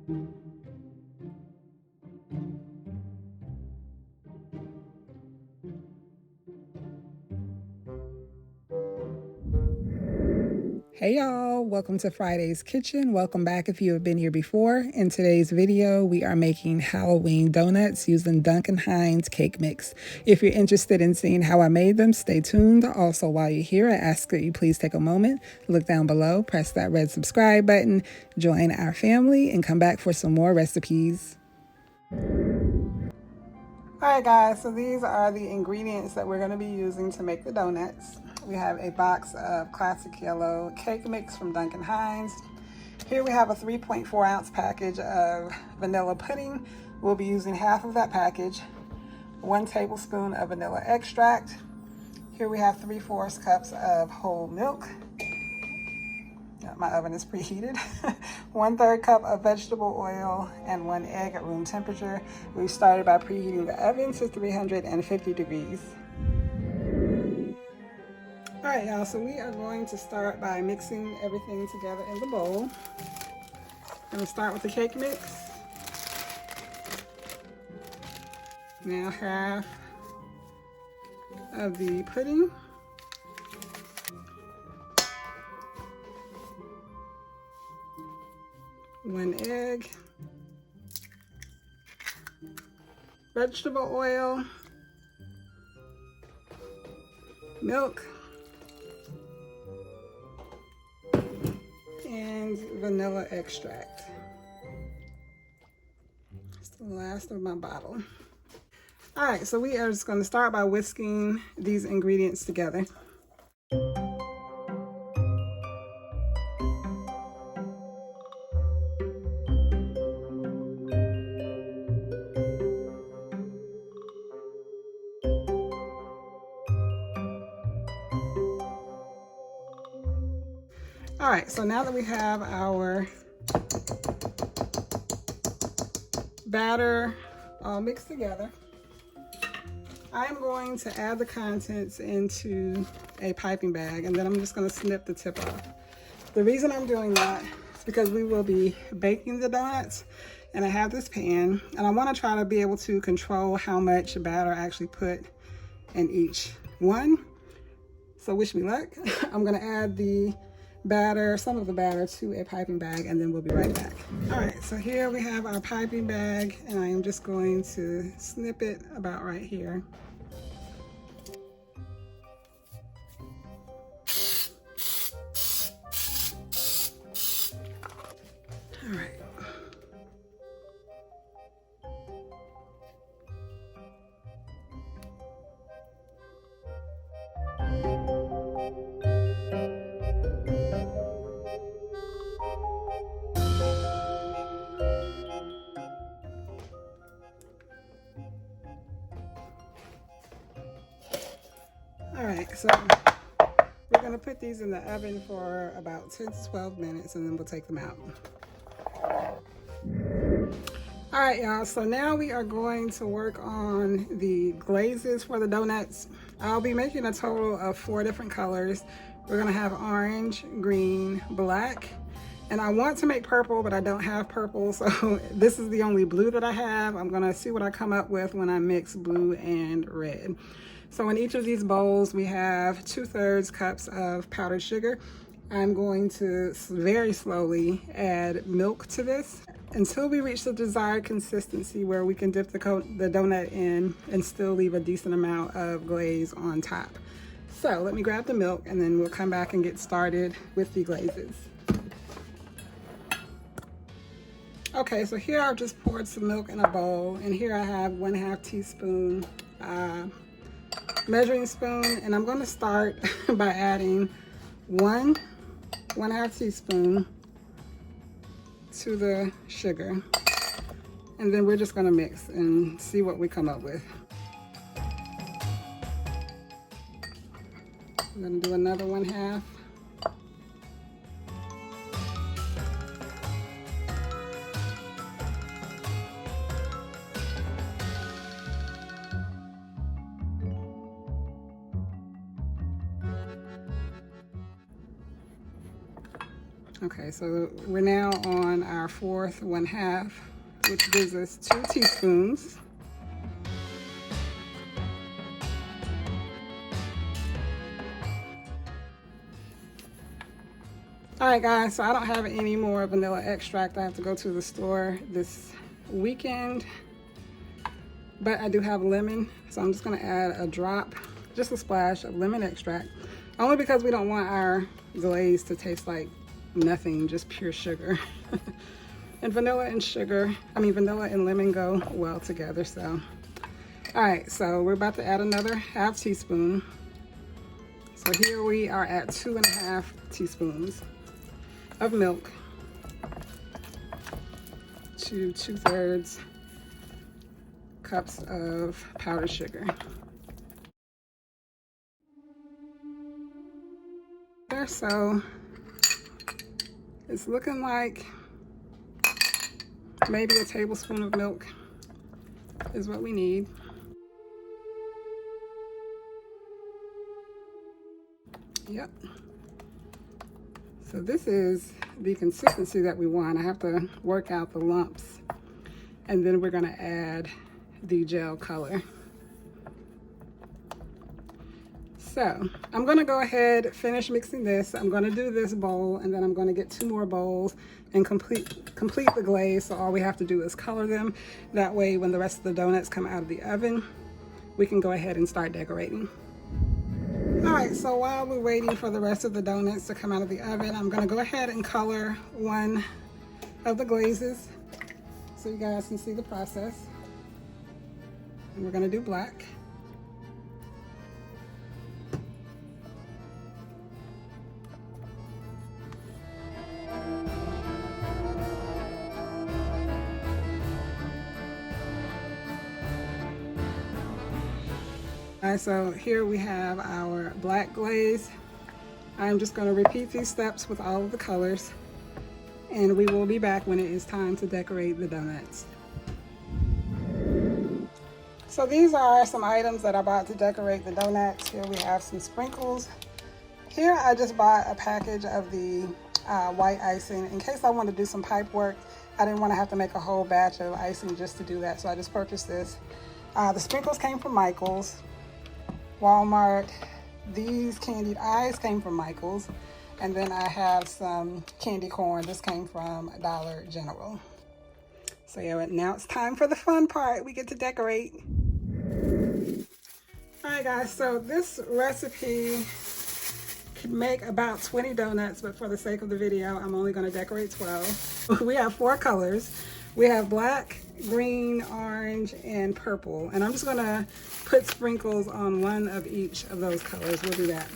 Hey y'all, welcome to Friday's Kitchen. Welcome back if you have been here before. In today's video, we are making Halloween donuts using Duncan Hines Cake Mix. If you're interested in seeing how I made them, stay tuned. Also, while you're here, I ask that you please take a moment, look down below, press that red subscribe button, join our family, and come back for some more recipes. Alright guys, so these are the ingredients that we're going to be using to make the donuts. We have a box of classic yellow cake mix from Duncan Hines. Here we have a 3.4 ounce package of vanilla pudding. We'll be using half of that package. 1 tablespoon of vanilla extract. Here we have 3/4 cups of whole milk. My oven is preheated. 1/3 cup of vegetable oil and 1 egg at room temperature. We started by preheating the oven to 350 degrees. All right, y'all, so we are going to start by mixing everything together in the bowl. I'm gonna start with the cake mix. Now half of the pudding. One egg, vegetable oil, milk, and vanilla extract. It's the last of my bottle. All right, so we are just going to start by whisking these ingredients together. All right, so now that we have our batter all mixed together, I'm going to add the contents into a piping bag, and then I'm just going to snip the tip off. The reason I'm doing that is because we will be baking the donuts, and I have this pan, and I want to try to be able to control how much batter I actually put in each one. So wish me luck. I'm going to add the batter, some of the batter, to a piping bag, and then we'll be right back. All right, so here we have our piping bag, and I am just going to snip it about right here. All right. All right, so we're gonna put these in the oven for about 10 to 12 minutes, and then we'll take them out. All right, y'all, so now we are going to work on the glazes for the donuts. I'll be making a total of 4 different colors. We're gonna have orange, green, black, and I want to make purple, but I don't have purple, so this is the only blue that I have. I'm gonna see what I come up with when I mix blue and red. So in each of these bowls, we have 2/3 cups of powdered sugar. I'm going to very slowly add milk to this until we reach the desired consistency where we can dip the donut in and still leave a decent amount of glaze on top. So let me grab the milk, and then we'll come back and get started with the glazes. Okay, so here I've just poured some milk in a bowl, and here I have 1/2 teaspoon measuring spoon, and I'm going to start by adding 1/2 teaspoon to the sugar, and then we're just going to mix and see what we come up with. I'm going to do another 1/2. Okay, so we're now on our fourth 1/2, which gives us 2 teaspoons. All right, guys, so I don't have any more vanilla extract. I have to go to the store this weekend, but I do have lemon, so I'm just gonna add a drop, just a splash of lemon extract, only because we don't want our glaze to taste like nothing, just pure sugar. And vanilla and lemon go well together, so. All right, so we're about to add another 1/2 teaspoon. So here we are at 2.5 teaspoons of milk to 2/3 cups of powdered sugar. So it's looking like maybe a tablespoon of milk is what we need. Yep. So this is the consistency that we want. I have to work out the lumps, and then we're gonna add the gel color. So I'm gonna go ahead, finish mixing this. I'm gonna do this bowl, and then I'm gonna get 2 more bowls and complete the glaze. So all we have to do is color them. That way, when the rest of the donuts come out of the oven, we can go ahead and start decorating. All right, so while we're waiting for the rest of the donuts to come out of the oven, I'm gonna go ahead and color one of the glazes so you guys can see the process. And we're gonna do black. All right, so here we have our black glaze. I'm just going to repeat these steps with all of the colors, and we will be back when it is time to decorate the donuts. So these are some items that I bought to decorate the donuts. Here we have some sprinkles. Here I just bought a package of the white icing in case I want to do some pipe work. I didn't want to have to make a whole batch of icing just to do that, so I just purchased this. The sprinkles came from Michael's, Walmart. These candied eyes came from Michael's, and then I have some candy corn. This came from Dollar General. So yeah, now it's time for the fun part. We get to decorate. All right, guys, so this recipe could make about 20 donuts, but for the sake of the video, I'm only going to decorate 12. We have 4 colors. We have black, green, orange, and purple. And I'm just gonna put sprinkles on one of each of those colors. We'll do that.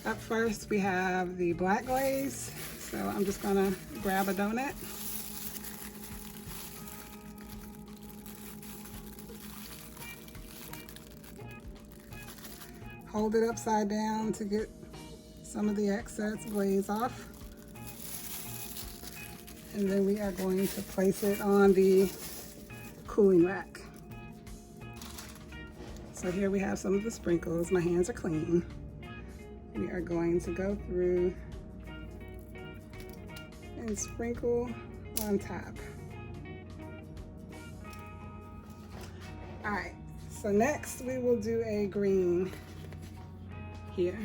Up first, we have the black glaze. So I'm just gonna grab a donut. Hold it upside down to get some of the excess glaze off. And then we are going to place it on the cooling rack. So here we have some of the sprinkles. My hands are clean. We are going to go through and sprinkle on top. All right, so next we will do a green here.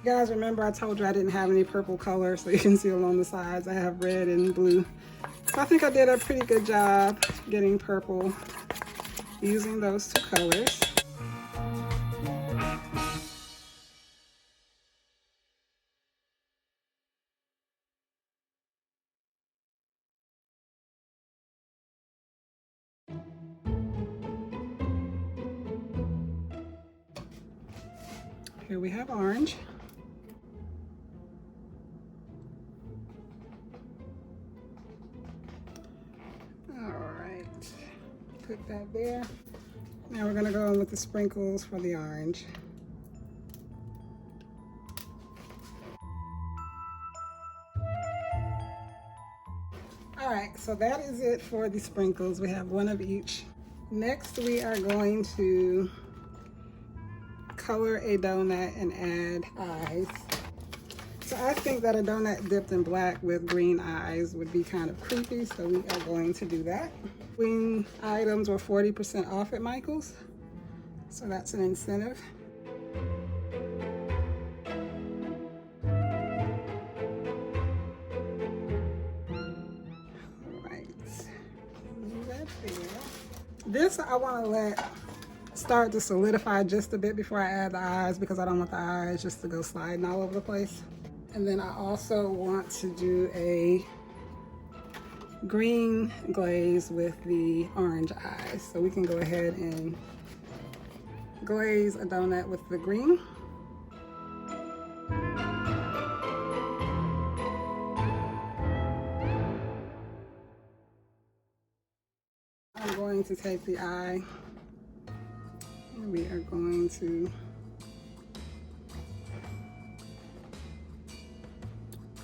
Guys, remember I told you I didn't have any purple color, so you can see along the sides I have red and blue. So I think I did a pretty good job getting purple using those 2 colors. Here we have orange. Put that there. Now we're gonna go in with the sprinkles for the orange. All right, so that is it for the sprinkles. We have one of each. Next, we are going to color a donut and add eyes. So I think that a donut dipped in black with green eyes would be kind of creepy, so we are going to do that. Green items were 40% off at Michael's, so that's an incentive. This I want to let start to solidify just a bit before I add the eyes, because I don't want the eyes just to go sliding all over the place. And then I also want to do a green glaze with the orange eyes. So we can go ahead and glaze a donut with the green. I'm going to take the eye and we are going to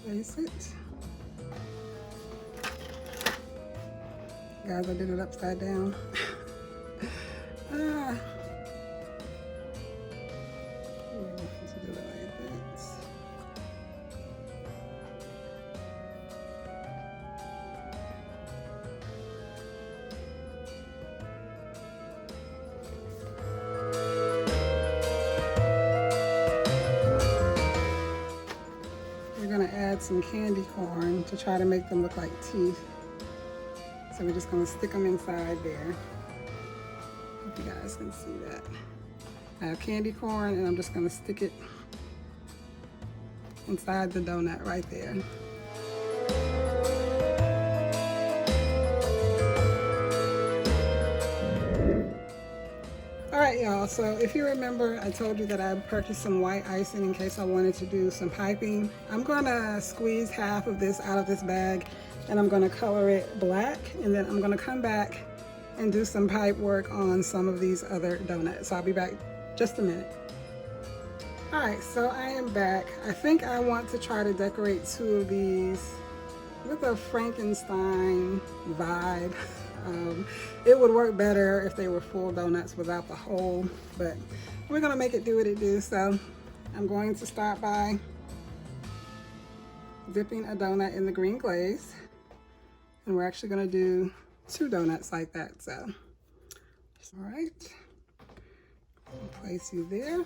place it. Guys, I did it upside down. Add some candy corn to try to make them look like teeth. So we're just going to stick them inside there. Hope you guys can see that. I have candy corn and I'm just going to stick it inside the donut right there. Alright y'all, so if you remember, I told you that I purchased some white icing in case I wanted to do some piping. I'm going to squeeze half of this out of this bag and I'm going to color it black, and then I'm going to come back and do some pipe work on some of these other donuts. So I'll be back just a minute. Alright, so I am back. I think I want to try to decorate two of these with a Frankenstein vibe. It would work better if they were full donuts without the hole, but we're gonna make it do what it do. So I'm going to start by dipping a donut in the green glaze, and we're actually gonna do two donuts like that. So, all right, I'll place you there.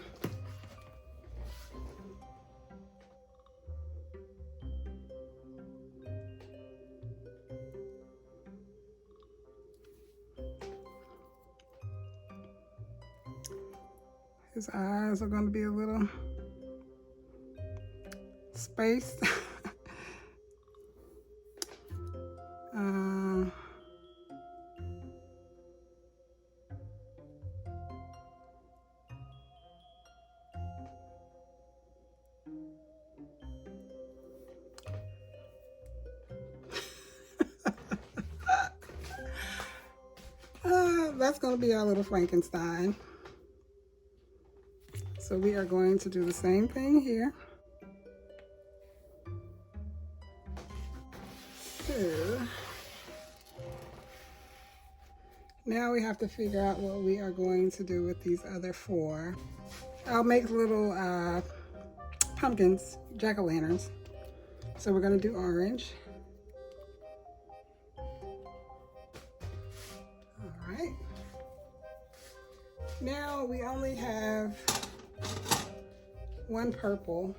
His eyes are going to be a little spaced. That's going to be our little Frankenstein. So we are going to do the same thing here. So now we have to figure out what we are going to do with these other four. I'll make little pumpkins, jack-o'-lanterns. So we're going to do orange. All right. Now we only have one purple,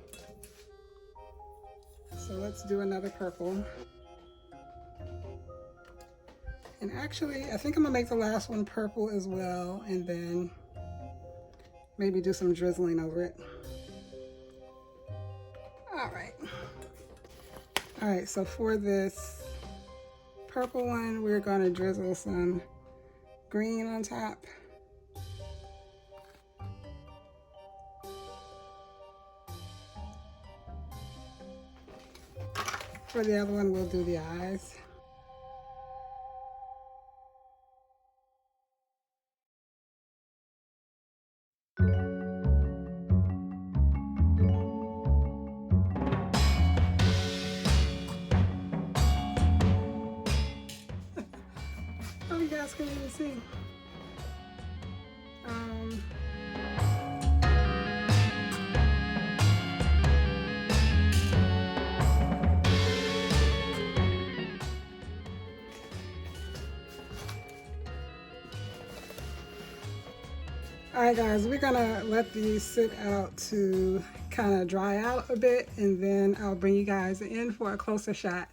so let's do another purple. And actually, I think I'm gonna make the last one purple as well, and then maybe do some drizzling over it. All right, so for this purple one, we're gonna drizzle some green on top. For the other one, we'll do the eyes. Let's see. All right, guys, we're gonna let these sit out to kind of dry out a bit, and then I'll bring you guys in for a closer shot.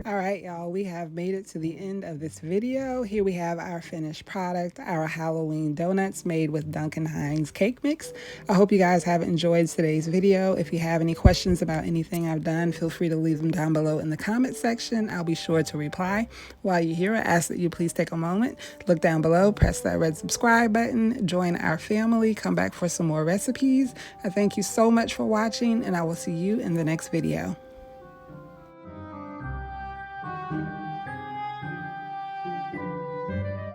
All right, y'all, we have made it to the end of this video. Here we have our finished product, our Halloween donuts made with Duncan Hines Cake Mix. I hope you guys have enjoyed today's video. If you have any questions about anything I've done, feel free to leave them down below in the comment section. I'll be sure to reply. While you're here, I ask that you please take a moment, look down below, press that red subscribe button, join our family, come back for some more recipes. I thank you so much for watching, and I will see you in the next video.